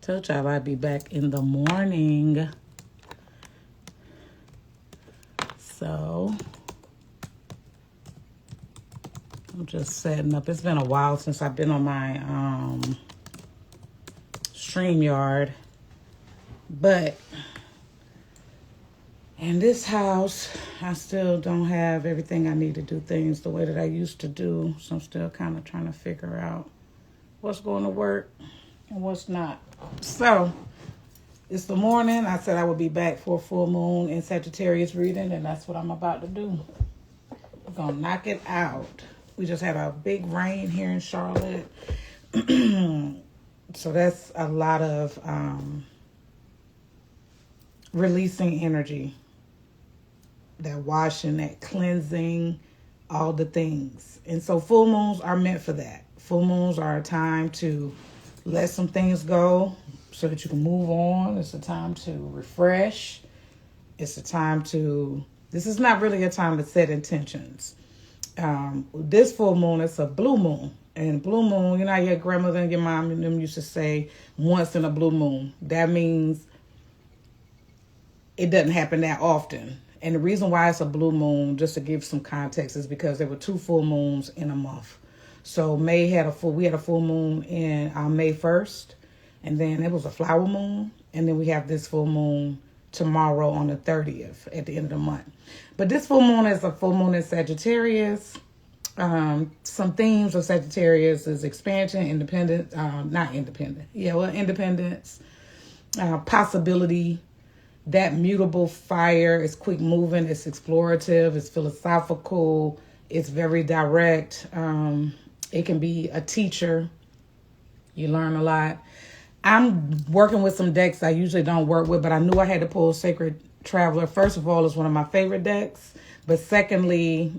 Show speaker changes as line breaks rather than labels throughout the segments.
Told y'all I'd be back in the morning. So I'm just setting up. It's been a while since I've been on my StreamYard. But in this house, I still don't have everything I need to do things the way that I used to do. So I'm still kind of trying to figure out what's going to work and what's not. So it's the morning. I said I would be back for a full moon in Sagittarius reading, and that's what I'm about to do. We're going to knock it out. We just had a big rain here in Charlotte. So that's a lot of releasing energy. That washing, that cleansing, all the things. And so full moons are meant for that. Full moons are a time to let some things go so that you can move on. It's a time to refresh. It's a time to, this is not really a time to set intentions. This full moon is a blue moon. And blue moon, you know, your grandmother and your mom and them used to say once in a blue moon. That means it doesn't happen that often. And the reason why it's a blue moon, just to give some context, is because there were 2 full moons in a month. So we had a full moon in May 1st, and then it was a flower moon, and then we have this full moon tomorrow on the 30th at the end of the month. But this full moon is a full moon in Sagittarius. Some themes of Sagittarius is expansion, independence, independence, possibility. That mutable fire is quick moving, it's explorative, it's philosophical, it's very direct. It can be a teacher. You learn a lot. I'm working with some decks I usually don't work with, but I knew I had to pull Sacred Traveler. First of all, it's one of my favorite decks. But secondly,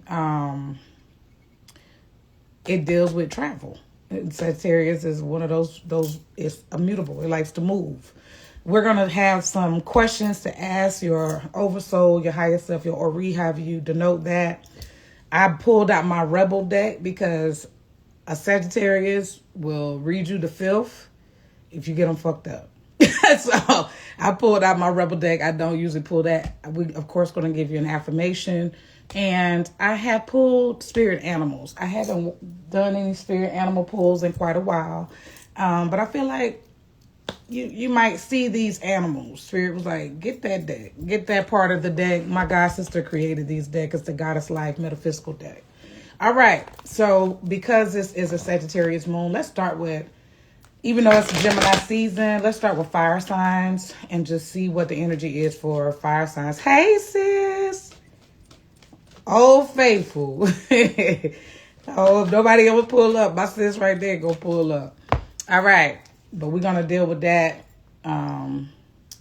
it deals with travel. Sagittarius is one of those it's immutable. It likes to move. We're going to have some questions to ask your oversoul, your higher self, your Ori, however you denote that. I pulled out my Rebel deck because a Sagittarius will read you the filth if you get them fucked up. So I pulled out my Rebel deck. I don't usually pull that. We, of course, going to give you an affirmation. And I have pulled spirit animals. I haven't done any spirit animal pulls in quite a while. But I feel like you might see these animals. Spirit was like, get that deck. Get that part of the deck. My god sister created these decks. It's the Goddess Life Metaphysical deck. All right. So because this is a Sagittarius moon, let's start with, even though it's Gemini season, let's start with fire signs and just see what the energy is for fire signs. Hey, sis. Old faithful. Oh, if nobody ever pull up, my sis right there go pull up. All right. But we're going to deal with that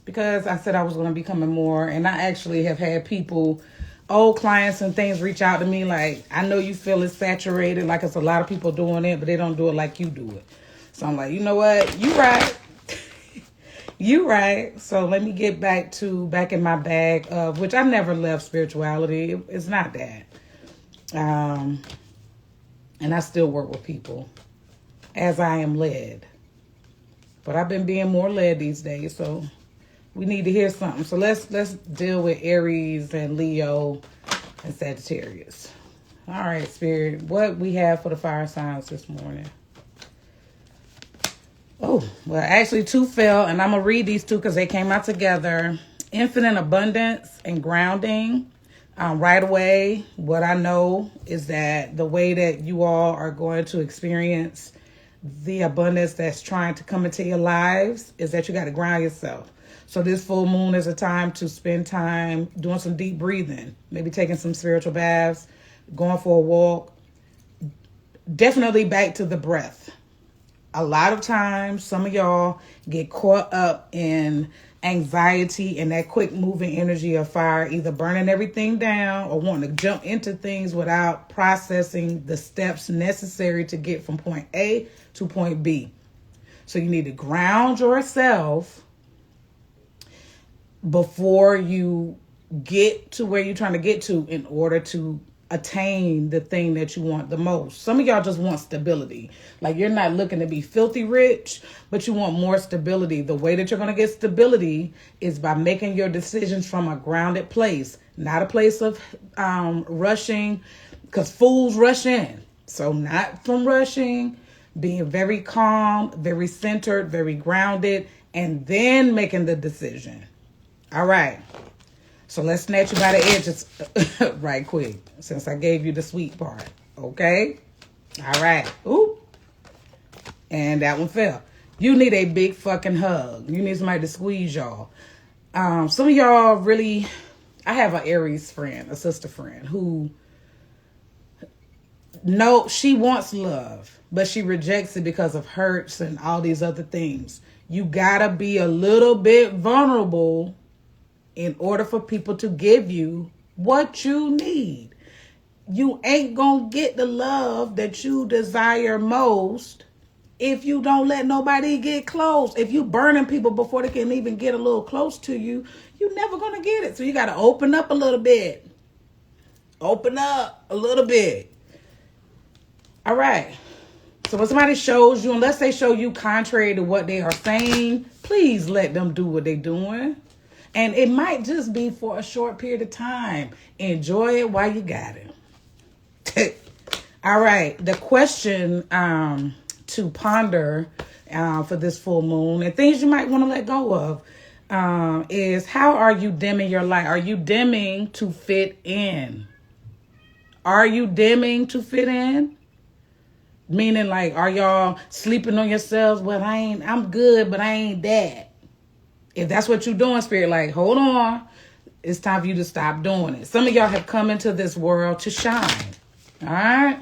because I said I was going to be coming more. And I actually have had people, old clients and things, reach out to me like, I know you feel it's saturated, like it's a lot of people doing it, but they don't do it like you do it. So I'm like, you know what? You right. You right. So let me get back in my bag of, which I never left spirituality. It's not that. And I still work with people as I am led. But I've been being more led these days, so we need to hear something. So let's deal with Aries and Leo and Sagittarius. All right, Spirit, what we have for the fire signs this morning. Oh, well, actually 2 fell, and I'm going to read these 2 because they came out together. Infinite abundance and grounding. Right away, what I know is that the way that you all are going to experience the abundance that's trying to come into your lives is that you got to ground yourself. So this full moon is a time to spend time doing some deep breathing, maybe taking some spiritual baths, going for a walk. Definitely back to the breath. A lot of times, some of y'all get caught up in anxiety and that quick moving energy of fire, either burning everything down or wanting to jump into things without processing the steps necessary to get from point A to point B. So you need to ground yourself before you get to where you're trying to get to in order to attain the thing that you want the most. Some of y'all just want stability. Like, you're not looking to be filthy rich, but you want more stability. The way that you're going to get stability is by making your decisions from a grounded place, not a place of rushing, because fools rush in. So not from rushing, being very calm, very centered, very grounded, and then making the decision. All right. So let's snatch you by the edges right quick, since I gave you the sweet part. Okay? All right. Ooh. And that one fell. You need a big fucking hug. You need somebody to squeeze y'all. Some of y'all really... I have an Aries friend, a sister friend, who... No, she wants love, but she rejects it because of hurts and all these other things. You gotta be a little bit vulnerable in order for people to give you what you need. You ain't gonna get the love that you desire most if you don't let nobody get close. If you burning people before they can even get a little close to you, you're never gonna get it. So you gotta open up a little bit. Open up a little bit. All right. So when somebody shows you, unless they show you contrary to what they are saying, please let them do what they're doing. And it might just be for a short period of time. Enjoy it while you got it. All right. The question to ponder for this full moon, and things you might want to let go of, is how are you dimming your light? Are you dimming to fit in? Are you dimming to fit in? Meaning, like, are y'all sleeping on yourselves? Well, I'm good, but I ain't that. If that's what you're doing, Spirit, like, hold on. It's time for you to stop doing it. Some of y'all have come into this world to shine. All right?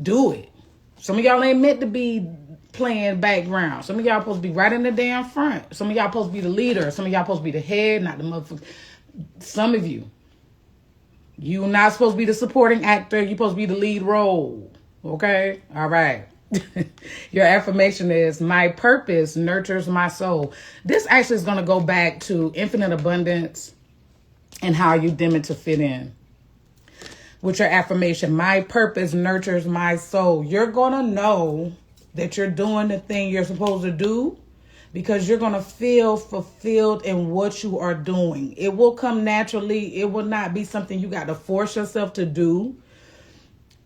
Do it. Some of y'all ain't meant to be playing background. Some of y'all supposed to be right in the damn front. Some of y'all supposed to be the leader. Some of y'all supposed to be the head, not the motherfucker. Some of you. You're not supposed to be the supporting actor. You're supposed to be the lead role. Okay? All right. Your affirmation is, my purpose nurtures my soul. This actually is going to go back to infinite abundance and how you dim it to fit in. With your affirmation, my purpose nurtures my soul. You're going to know that you're doing the thing you're supposed to do because you're going to feel fulfilled in what you are doing. It will come naturally. It will not be something you got to force yourself to do.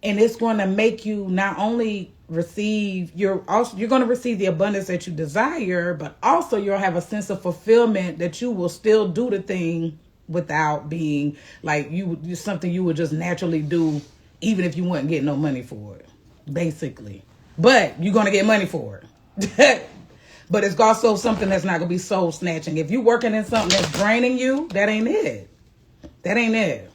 And it's going to make you not only receive, you're going to receive the abundance that you desire, but also you'll have a sense of fulfillment that you will still do the thing without being like something you would just naturally do, even if you wouldn't get no money for it, basically. But you're going to get money for it. But it's also something that's not going to be soul snatching. If you're working in something that's draining you, that ain't it. That ain't it.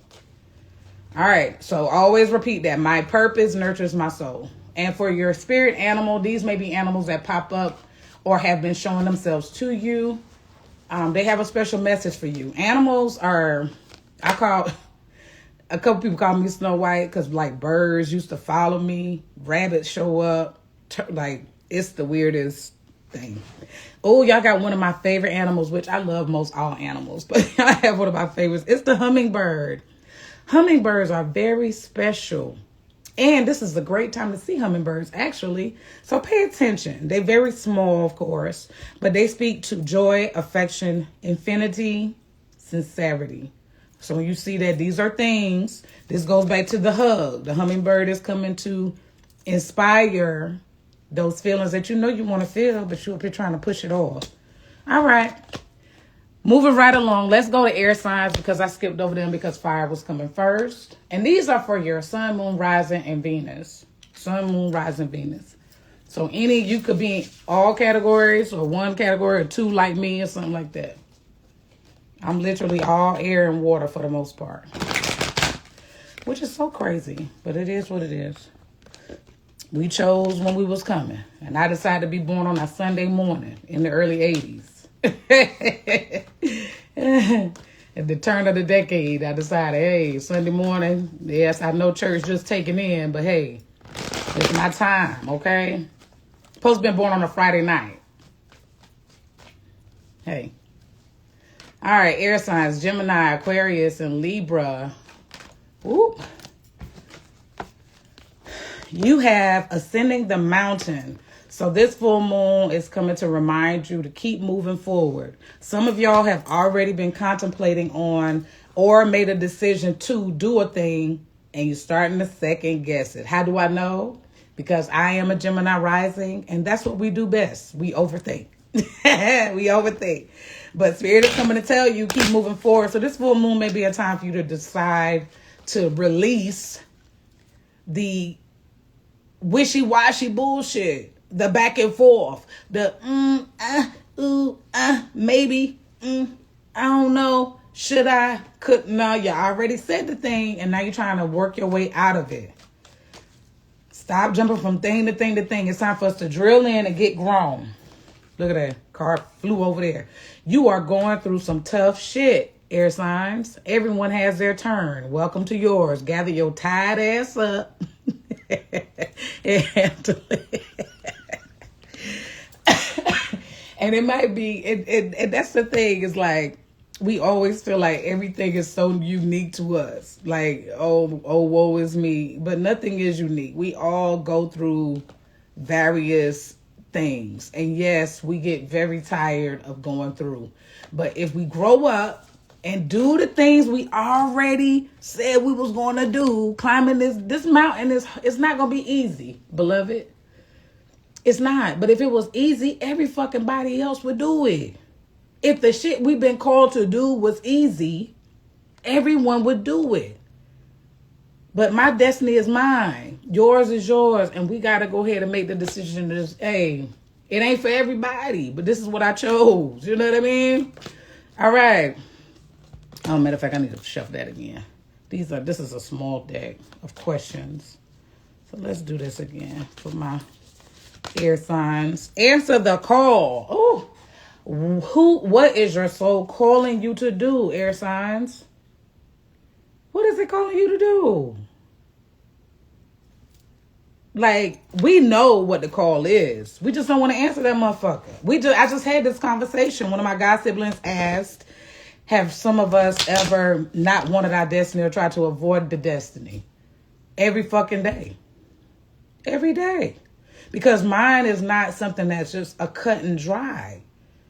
All right, so always repeat that. My purpose nurtures my soul. And for your spirit animal, these may be animals that pop up or have been showing themselves to you. They have a special message for you. Animals are, a couple people call me Snow White because like birds used to follow me. Rabbits show up. Like, it's the weirdest thing. Oh, y'all got one of my favorite animals, which I love most all animals, but I have one of my favorites. It's the hummingbird. Hummingbirds are very special. And this is a great time to see hummingbirds, actually. So pay attention. They're very small, of course, but they speak to joy, affection, infinity, sincerity. So when you see that these are things, this goes back to the hug. The hummingbird is coming to inspire those feelings that you know you want to feel, but you're trying to push it off. All right. Moving right along, let's go to air signs because I skipped over them because fire was coming first. And these are for your sun, moon, rising, and Venus. Sun, moon, rising, Venus. So you could be in all categories or one category or two like me or something like that. I'm literally all air and water for the most part. Which is so crazy, but it is what it is. We chose when we was coming. And I decided to be born on a Sunday morning in the early 80s. At the turn of the decade, I decided, hey, Sunday morning, yes, I know church just taking in, but hey, it's my time, okay? Supposed to be born on a Friday night. Hey. All right, air signs, Gemini, Aquarius, and Libra. Ooh. You have ascending the mountain. So this full moon is coming to remind you to keep moving forward. Some of y'all have already been contemplating on or made a decision to do a thing, and you're starting to second guess it. How do I know? Because I am a Gemini rising, and that's what we do best. We overthink. We overthink. But Spirit is coming to tell you, keep moving forward. So this full moon may be a time for you to decide to release the wishy-washy bullshit, the back and forth, the maybe, I don't know, should I, could, no, you already said the thing, and now you're trying to work your way out of it. Stop jumping from thing to thing to thing. It's time for us to drill in and get grown. Look at that. Card flew over there. You are going through some tough shit, air signs. Everyone has their turn. Welcome to yours. Gather your tired ass up. And handle it. And it might be, and that's the thing, is like, we always feel like everything is so unique to us. Like, oh, woe is me. But nothing is unique. We all go through various things. And yes, we get very tired of going through. But if we grow up and do the things we already said we was going to do, climbing this mountain, it's not going to be easy, beloved. It's not. But if it was easy, every fucking body else would do it. If the shit we've been called to do was easy, everyone would do it. But my destiny is mine. Yours is yours. And we got to go ahead and make the decision to just, hey, it ain't for everybody, but this is what I chose. You know what I mean? All right. Oh, matter of fact, I need to shuffle that again. This is a small deck of questions. So let's do this again for my air signs. Answer the call. Oh, what is your soul calling you to do, air signs? What is it calling you to do? Like, we know what the call is. We just don't want to answer that motherfucker. I just had this conversation. One of my god siblings asked, have some of us ever not wanted our destiny or tried to avoid the destiny? Every fucking day. Every day. Because mine is not something that's just a cut and dry.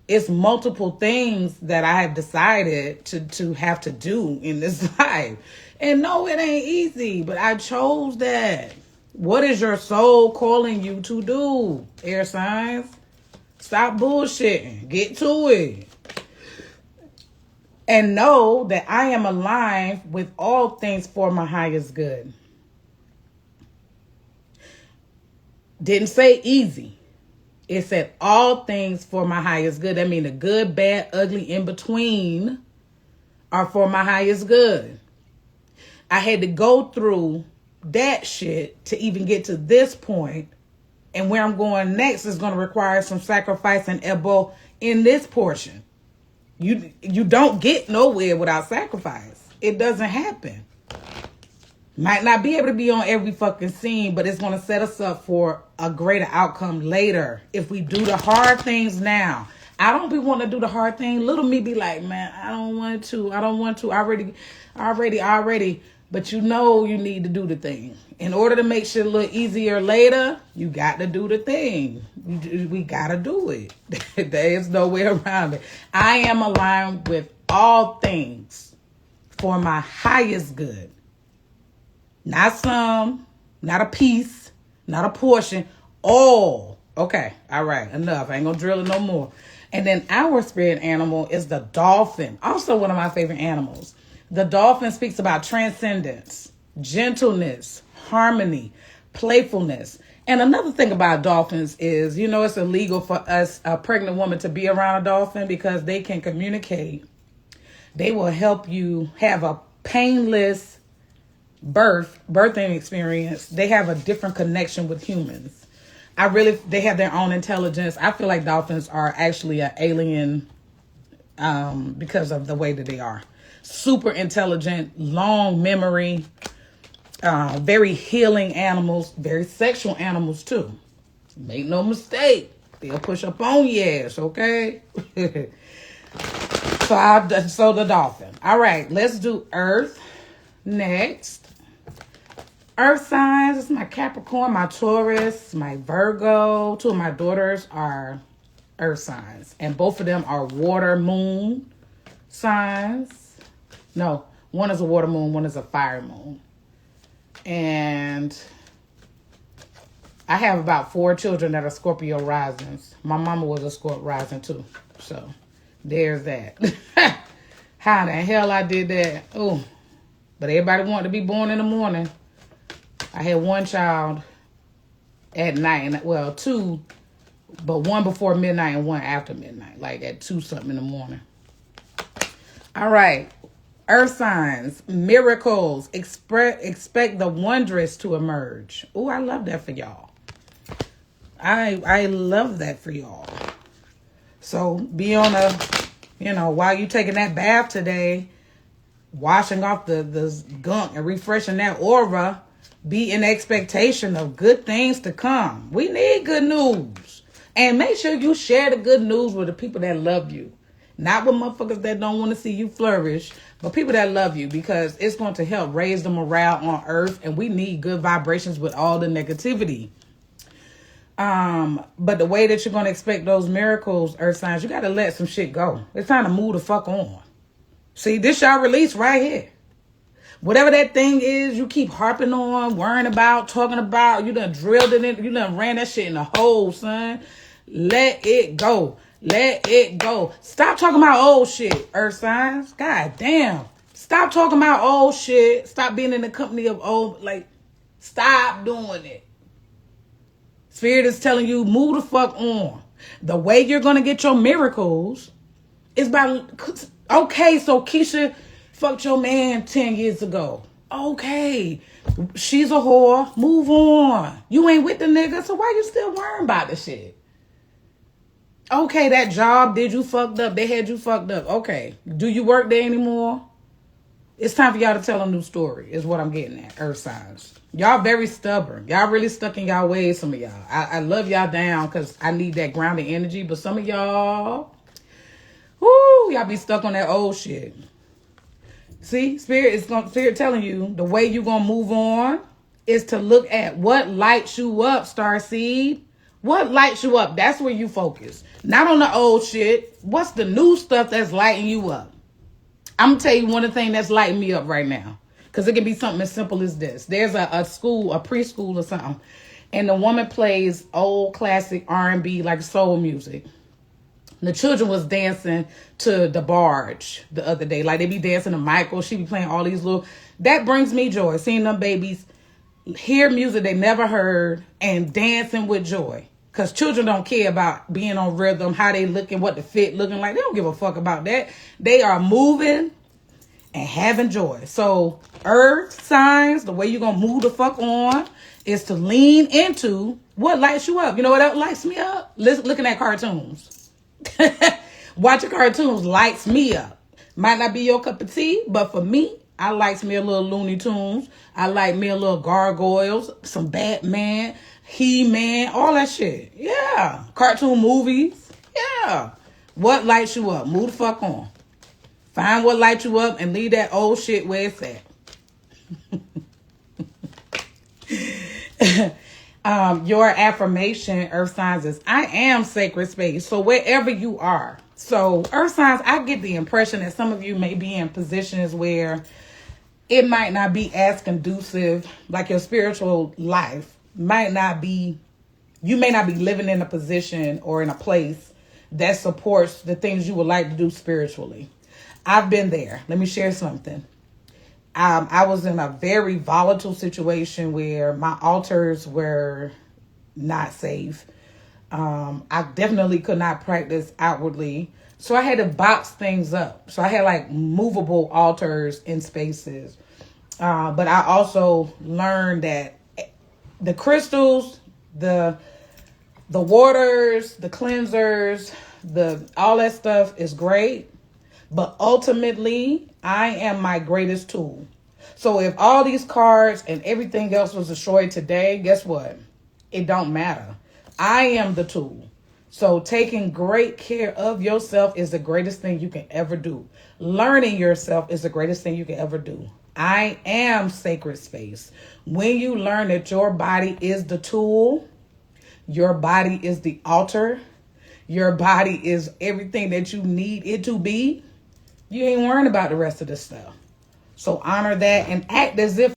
It's multiple things that I have decided to have to do in this life. And no, it ain't easy, but I chose that. What is your soul calling you to do, air signs? Stop bullshitting. Get to it. And know that I am aligned with all things for my highest good. Didn't say easy. It said all things for my highest good. That means the good, bad, ugly, in between are for my highest good. I had to go through that shit to even get to this point. And where I'm going next is going to require some sacrifice and elbow in this portion. You don't get nowhere without sacrifice. It doesn't happen. Might not be able to be on every fucking scene, but it's going to set us up for a greater outcome later if we do the hard things now. I don't be wanting to do the hard thing. Little me be like, man, I don't want to. Already. But you know you need to do the thing. In order to make shit look easier later, you got to do the thing. We got to do it. There is no way around it. I am aligned with all things for my highest good. Not some, not a piece, not a portion, all. Okay, all right, enough. I ain't gonna drill it no more. And then our spirit animal is the dolphin, also one of my favorite animals. The dolphin speaks about transcendence, gentleness, harmony, playfulness. And another thing about dolphins is, it's illegal for us, a pregnant woman, to be around a dolphin because they can communicate. They will help you have a painless birthing experience. They have a different connection with humans. They have their own intelligence. I feel like dolphins are actually an alien because of the way that they are. Super intelligent, long memory, very healing animals, very sexual animals too. Make no mistake. They'll push up on your ass, okay? So the dolphin. All right, let's do Earth next. Earth signs, it's my Capricorn, my Taurus, my Virgo. Two of my daughters are earth signs. And both of them are water moon signs. No, one is a water moon, one is a fire moon. And I have about 4 children that are Scorpio risings. My mama was a Scorpio rising too. So there's that. How the hell I did that? Oh, but everybody wanted to be born in the morning. I had one child at night. Well, 2, but one before midnight and one after midnight. Like at 2 something in the morning. All right. Earth signs, miracles, expect the wondrous to emerge. Oh, I love that for y'all. I love that for y'all. So be on while you taking that bath today, washing off the gunk and refreshing that aura, be in expectation of good things to come. We need good news. And make sure you share the good news with the people that love you. Not with motherfuckers that don't want to see you flourish, but people that love you, because it's going to help raise the morale on earth, and we need good vibrations with all the negativity. But the way that you're going to expect those miracles, earth signs, you got to let some shit go. It's time to move the fuck on. See, this y'all release right here. Whatever that thing is you keep harping on, worrying about, talking about, you done drilled it in, you done ran that shit in the hole, son. Let it go. Let it go. Stop talking about old shit, earth signs. God damn. Stop talking about old shit. Stop being in the company of old, stop doing it. Spirit is telling you, move the fuck on. The way you're going to get your miracles is by, okay, so Keisha fucked your man 10 years ago. Okay, she's a whore. Move on. You ain't with the nigga, so why you still worrying about the shit? Okay, that job did you fucked up. They had you fucked up. Okay, do you work there anymore? It's time for y'all to tell a new story, is what I'm getting at, earth signs. Y'all very stubborn. Y'all really stuck in y'all ways, some of y'all. I love y'all down because I need that grounded energy, but some of y'all, y'all be stuck on that old shit. See, Spirit telling you the way you're going to move on is to look at what lights you up, Starseed. What lights you up? That's where you focus. Not on the old shit. What's the new stuff that's lighting you up? I'm going to tell you one of the things that's lighting me up right now. Because it can be something as simple as this. There's a school, a preschool or something. And the woman plays old classic R&B, like soul music. The children was dancing to the barge the other day. Like they be dancing to Michael. She be playing all these little. That brings me joy. Seeing them babies hear music they never heard and dancing with joy. Because children don't care about being on rhythm, how they looking, what the fit looking like. They don't give a fuck about that. They are moving and having joy. So earth signs, the way you're going to move the fuck on is to lean into what lights you up. You know what else lights me up? Looking at cartoons. Watching cartoons lights me up. Might not be your cup of tea, but for me, I likes me a little Looney Tunes. I like me a little Gargoyles, some Batman, He-Man, all that shit. Yeah. Cartoon movies. Yeah. What lights you up? Move the fuck on. Find what lights you up and leave that old shit where it's at. Your affirmation, earth signs, is I am sacred space. So wherever you are. So earth signs, I get the impression that some of you may be in positions where it might not be as conducive, like your spiritual life might not be, you may not be living in a position or in a place that supports the things you would like to do spiritually. I've been there. Let me share something. I was in a very volatile situation where my altars were not safe. I definitely could not practice outwardly. So I had to box things up. So I had like movable altars in spaces. But I also learned that the crystals, the waters, the cleansers, all that stuff is great. But ultimately, I am my greatest tool. So if all these cards and everything else was destroyed today, guess what? It don't matter. I am the tool. So taking great care of yourself is the greatest thing you can ever do. Learning yourself is the greatest thing you can ever do. I am sacred space. When you learn that your body is the tool, your body is the altar, your body is everything that you need it to be, you ain't worrying about the rest of this stuff. So honor that and act as if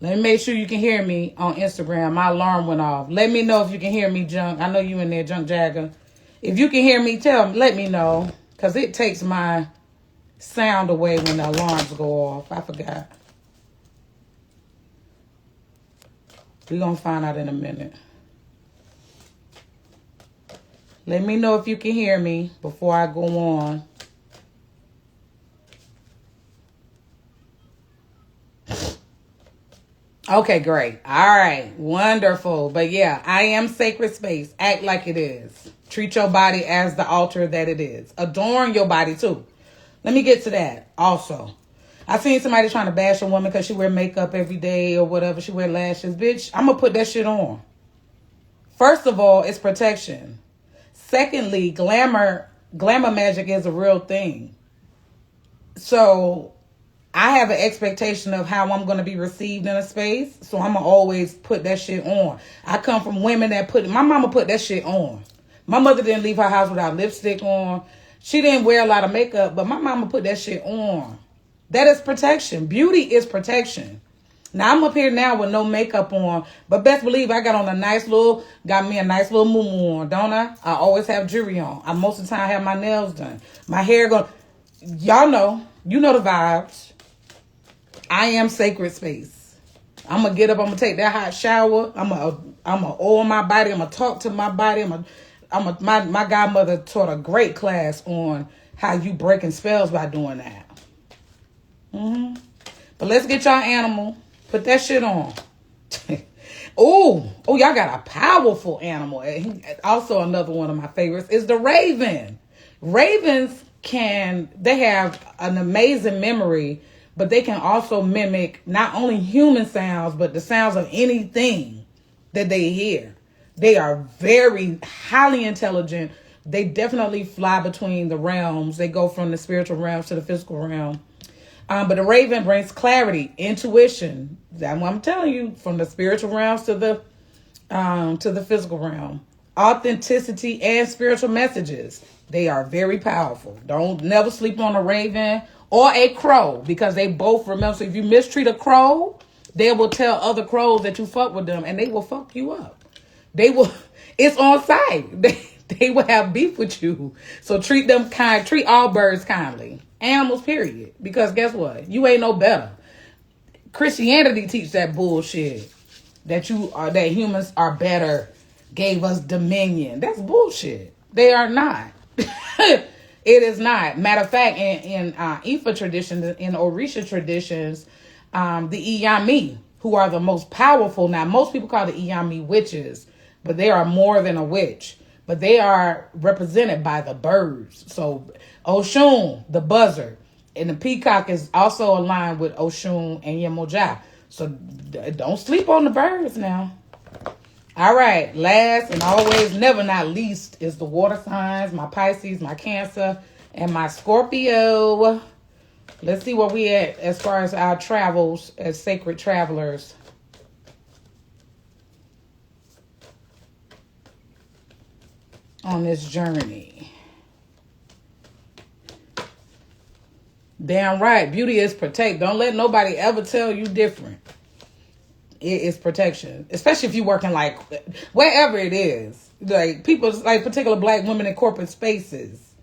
let me make sure you can hear me on Instagram. My alarm went off. Let me know if you can hear me, Junk. I know you in there, Junk Jagger. If you can hear me, let me know. Because it takes my sound away when the alarms go off. I forgot. We're going to find out in a minute. Let me know if you can hear me before I go on. Okay, great. All right. Wonderful. But yeah, I am sacred space. Act like it is. Treat your body as the altar that it is. Adorn your body too. Let me get to that also. I seen somebody trying to bash a woman because she wear makeup every day or whatever. She wear lashes. Bitch, I'm going to put that shit on. First of all, it's protection. Secondly, glamour magic is a real thing. So I have an expectation of how I'm going to be received in a space. So I'm going to always put that shit on. I come from women that my mama put that shit on. My mother didn't leave her house without lipstick on. She didn't wear a lot of makeup, but my mama put that shit on. That is protection. Beauty is protection. Now I'm up here now with no makeup on, but best believe I got me a nice little muumuu on, don't I? I always have jewelry on. I most of the time have my nails done. My hair y'all know, you know the vibes. I am sacred space. I'm going to get up. I'm going to take that hot shower. I'm going to oil my body. I'm going to talk to my body. My godmother taught a great class on how you breaking spells by doing that. But let's get y'all animal. Put that shit on. Oh, y'all got a powerful animal. Also another one of my favorites is the raven. Ravens they have an amazing memory, but they can also mimic not only human sounds, but the sounds of anything that they hear. They are very highly intelligent. They definitely fly between the realms. They go from the spiritual realms to the physical realm. But the raven brings clarity, intuition. That's what I'm telling you, from the spiritual realms to the physical realm. Authenticity and spiritual messages. They are very powerful. Don't never sleep on a raven or a crow, because they both remember. So if you mistreat a crow, they will tell other crows that you fuck with them, and they will fuck you up. They will. It's on sight. They will have beef with you. So treat them kind. Treat all birds kindly. Animals, period. Because guess what? You ain't no better. Christianity teach that bullshit. That humans are better. Gave us dominion. That's bullshit. They are not. It is not. Matter of fact, in Ifa traditions, in Orisha traditions, the Iyami, who are the most powerful. Now, most people call the Iyami witches, but they are more than a witch. But they are represented by the birds. So Oshun, the buzzard, and the peacock is also aligned with Oshun and Yemoja. So don't sleep on the birds now. All right. Last and always, never not least, is the water signs, my Pisces, my Cancer, and my Scorpio. Let's see where we at as far as our travels as sacred travelers. On this journey. Damn right. Beauty is protect. Don't let nobody ever tell you different. It is protection. Especially if you're working like wherever it is. Like people, like particular black women in corporate spaces.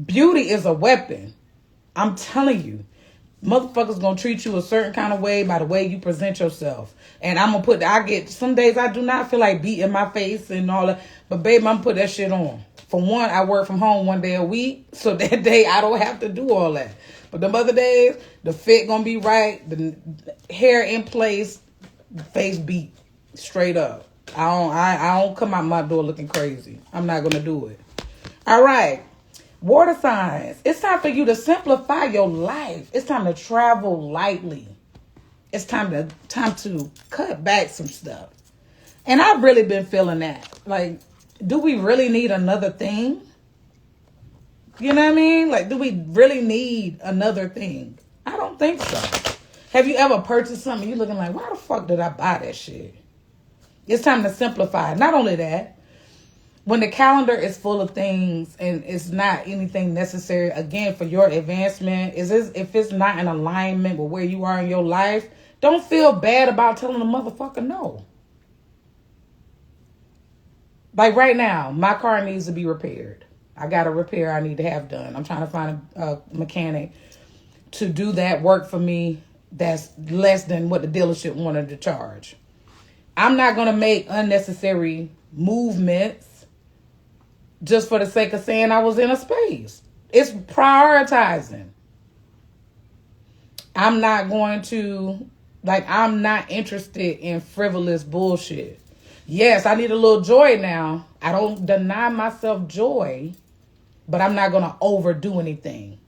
Beauty is a weapon. I'm telling you. Motherfuckers gonna treat you a certain kind of way by the way you present yourself. And I'm gonna some days I do not feel like beating my face and all that. But babe, I'm gonna put that shit on. For one, I work from home one day a week. So that day I don't have to do all that. But them other days, the fit gonna be right, the hair in place, face beat straight up. I don't come out my door looking crazy. I'm not gonna do it. All right. Water signs. It's time for you to simplify your life. It's time to travel lightly. It's time to cut back some stuff. And I've really been feeling that. Like, do we really need another thing? You know what I mean? Like, do we really need another thing? I don't think so. Have you ever purchased something, you looking like, why the fuck did I buy that shit? It's time to simplify. Not only that, when the calendar is full of things and it's not anything necessary, again, for your advancement, if it's not in alignment with where you are in your life, don't feel bad about telling a motherfucker no. Like right now, my car needs to be repaired. I got a repair I need to have done. I'm trying to find a mechanic to do that work for me that's less than what the dealership wanted to charge. I'm not going to make unnecessary movements just for the sake of saying I was in a space. It's prioritizing. I'm not going to, I'm not interested in frivolous bullshit. Yes, I need a little joy now. I don't deny myself joy, but I'm not going to overdo anything.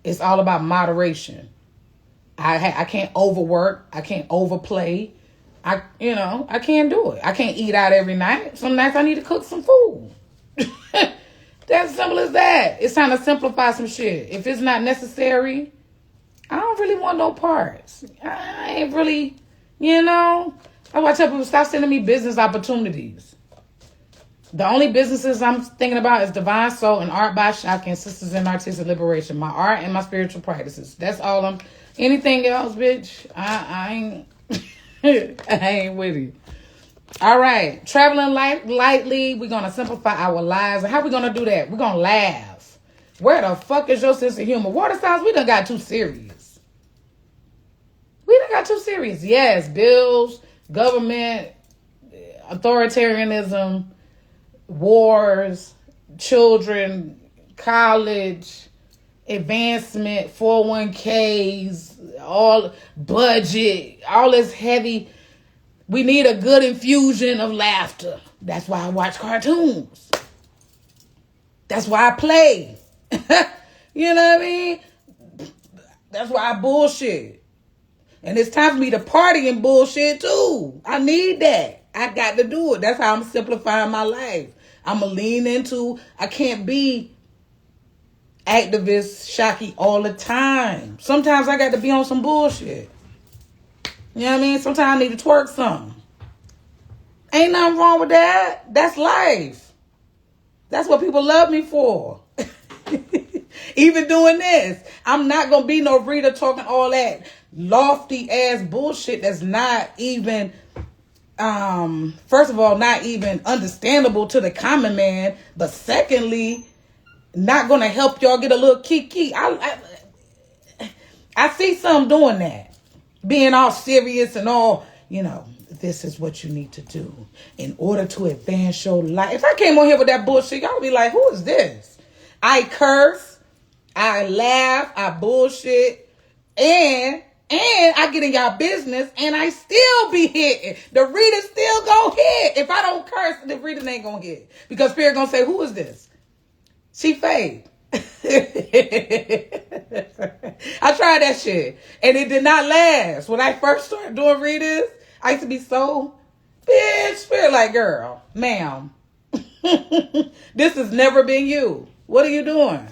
It's all about moderation. I can't overwork. I can't overplay. I can't do it. I can't eat out every night. Some nights I need to cook some food. That's simple as that. It's time to simplify some shit. If it's not necessary, I don't really want no parts. I ain't really, That's why I tell people, stop sending me business opportunities. The only businesses I'm thinking about is Divine Soul and Art by Shock and Sisters in Artistic Liberation. My art and my spiritual practices. That's all anything else, bitch, I ain't, I ain't with you. All right. Traveling lightly. We're going to simplify our lives. And how we going to do that? We're going to laugh. Where the fuck is your sense of humor? Water signs, we done got too serious. Yes, bills, government, authoritarianism, wars, children, college, advancement, 401ks, all budget, all this heavy. We need a good infusion of laughter. That's why I watch cartoons. That's why I play. You know what I mean? That's why I bullshit. And it's time for me to party and bullshit too. I need that. I got to do it. That's how I'm simplifying my life. I'm going to lean into, I can't be activist, shocky all the time. Sometimes I got to be on some bullshit. You know what I mean? Sometimes I need to twerk something. Ain't nothing wrong with that. That's life. That's what people love me for. Even doing this. I'm not going to be no reader talking all that lofty ass bullshit that's not even, first of all, not even understandable to the common man. But secondly, not going to help y'all get a little kiki. I see some doing that. Being all serious and all, this is what you need to do in order to advance your life. If I came on here with that bullshit, y'all would be like, who is this? I curse, I laugh, I bullshit, and I get in y'all business, and I still be hitting. The reader still gonna hit. If I don't curse, the reader ain't gonna hit. Because Spirit gonna say, who is this? She fake. I tried that shit, and it did not last. When I first started doing readers, I used to be so, bitch, Spirit like, girl, ma'am, this has never been you. What are you doing?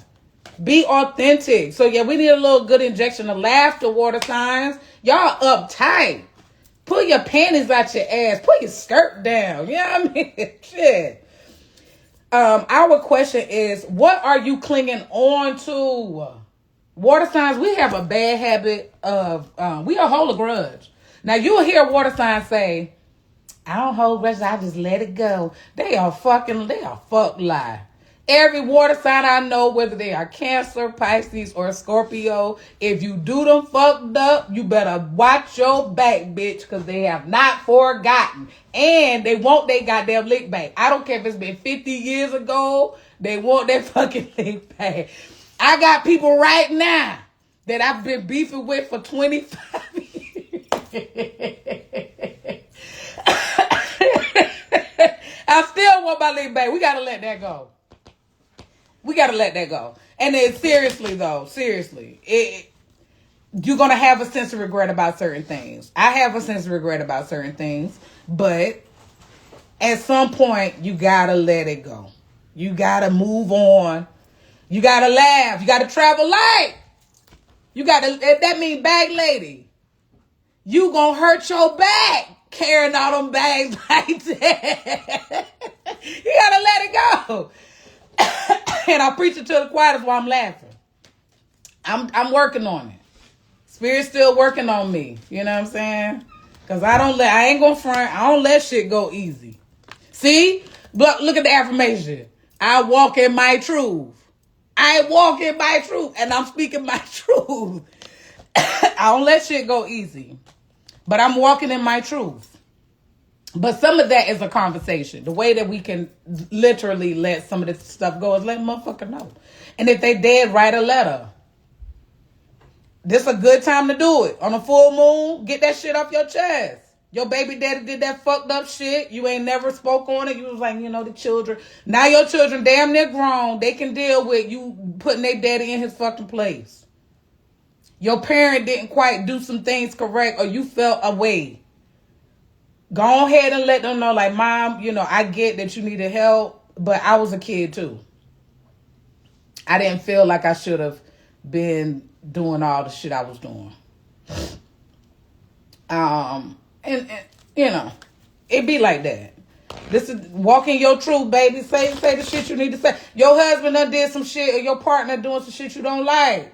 Be authentic. So yeah, we need a little good injection of laughter, water signs. Y'all uptight. Pull your panties out your ass. Pull your skirt down. You know what I mean? Shit. Our question is, what are you clinging on to? Water signs, we have a bad habit of, we hold a grudge. Now you'll hear water signs say, I don't hold grudges, I just let it go. They are fuck lie. Every water sign I know, whether they are Cancer, Pisces, or Scorpio, if you do them fucked up, you better watch your back, bitch, because they have not forgotten. And they want their goddamn lick back. I don't care if it's been 50 years ago, they want their fucking lick back. I got people right now that I've been beefing with for 25 years. I still want my lick back. We got to let that go. And then seriously, you're going to have a sense of regret about certain things. I have a sense of regret about certain things, but at some point, you got to let it go. You got to move on. You gotta laugh. You gotta travel light. You gotta, that mean bag lady. You gonna hurt your back carrying all them bags like that. You gotta let it go. And I preach it to the quietest while I'm laughing. I'm working on it. Spirit's still working on me. You know what I'm saying? Cause I ain't gonna front. I don't let shit go easy. See? Look at the affirmation. I walk in my truth. I walk in my truth. And I'm speaking my truth. I don't let shit go easy. But I'm walking in my truth. But some of that is a conversation. The way that we can literally let some of this stuff go is let motherfucker know. And if they dead, write a letter. This a good time to do it. On a full moon, get that shit off your chest. Your baby daddy did that fucked up shit. You ain't never spoke on it. You was like, the children. Now your children damn near grown. They can deal with you putting their daddy in his fucking place. Your parent didn't quite do some things correct or you felt away. Go ahead and let them know, like, Mom, I get that you needed help, but I was a kid too. I didn't feel like I should have been doing all the shit I was doing. And it be like that. This is walking your truth, baby. Say the shit you need to say. Your husband done did some shit, or your partner doing some shit you don't like.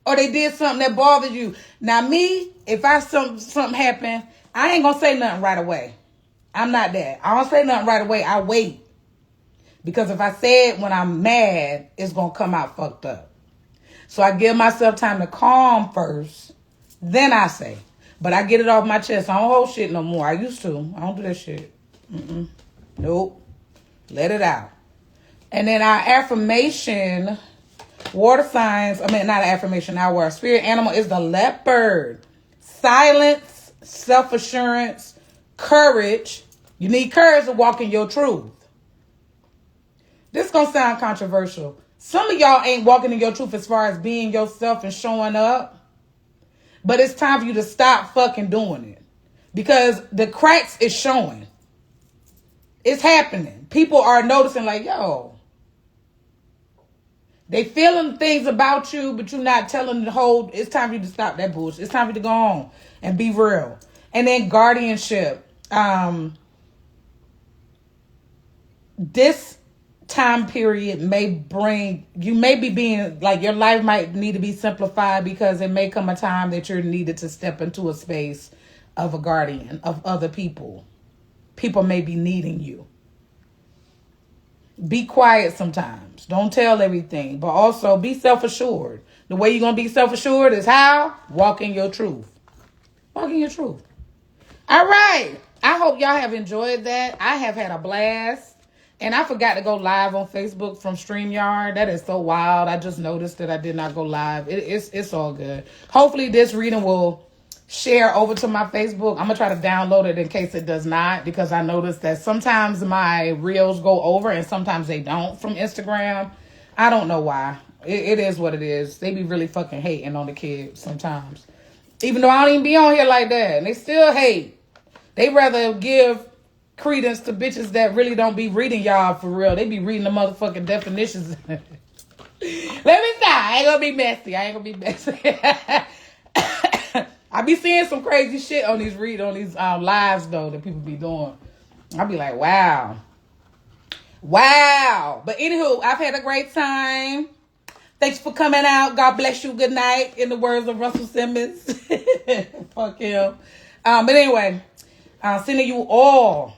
Or they did something that bothered you. Now me, if something happen, I ain't gonna say nothing right away. I'm not that. I don't say nothing right away. I wait. Because if I say it when I'm mad, it's gonna come out fucked up. So I give myself time to calm first. Then I say. But I get it off my chest. I don't hold shit no more. I used to. I don't do that shit. Nope. Let it out. And then our affirmation, water signs, not an affirmation, our spirit animal is the leopard. Silence, self-assurance, courage. You need courage to walk in your truth. This gonna sound controversial. Some of y'all ain't walking in your truth as far as being yourself and showing up. But it's time for you to stop fucking doing it. Because the cracks is showing. It's happening. People are noticing like, yo. They feeling things about you, but you're not telling the whole. It's time for you to stop that bullshit. It's time for you to go on and be real. And then guardianship. This time period you may be being like your life might need to be simplified because it may come a time that you're needed to step into a space of a guardian of other people. People may be needing you. Be quiet sometimes. Don't tell everything, but also be self-assured. The way you're going to be self-assured is how? Walk in your truth. Walk in your truth. All right. I hope y'all have enjoyed that. I have had a blast. And I forgot to go live on Facebook from StreamYard. That is so wild. I just noticed that I did not go live. It's all good. Hopefully this reading will share over to my Facebook. I'm going to try to download it in case it does not. Because I noticed that sometimes my reels go over and sometimes they don't from Instagram. I don't know why. It is what it is. They be really fucking hating on the kids sometimes. Even though I don't even be on here like that. And they still hate. They rather give credence to bitches that really don't be reading y'all for real. They be reading the motherfucking definitions. Let me stop. I ain't gonna be messy. I be seeing some crazy shit on these lives though that people be doing. I be like, wow. But anywho, I've had a great time. Thanks for coming out. God bless you. Good night. In the words of Russell Simmons. Fuck him. But anyway, sending you all,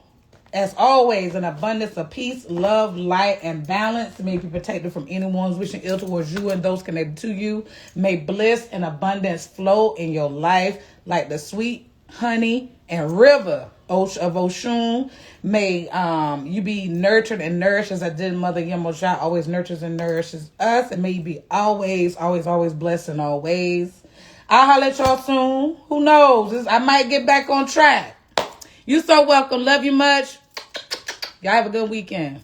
as always, an abundance of peace, love, light, and balance. May you be protected from anyone's wishing ill towards you and those connected to you. May bliss and abundance flow in your life like the sweet honey and river of Oshun. May you be nurtured and nourished as I did Mother Yemosha always nurtures and nourishes us. And may you be always, always, always blessed in all ways. I'll holler at y'all soon. Who knows? I might get back on track. You so welcome. Love you much. Y'all have a good weekend.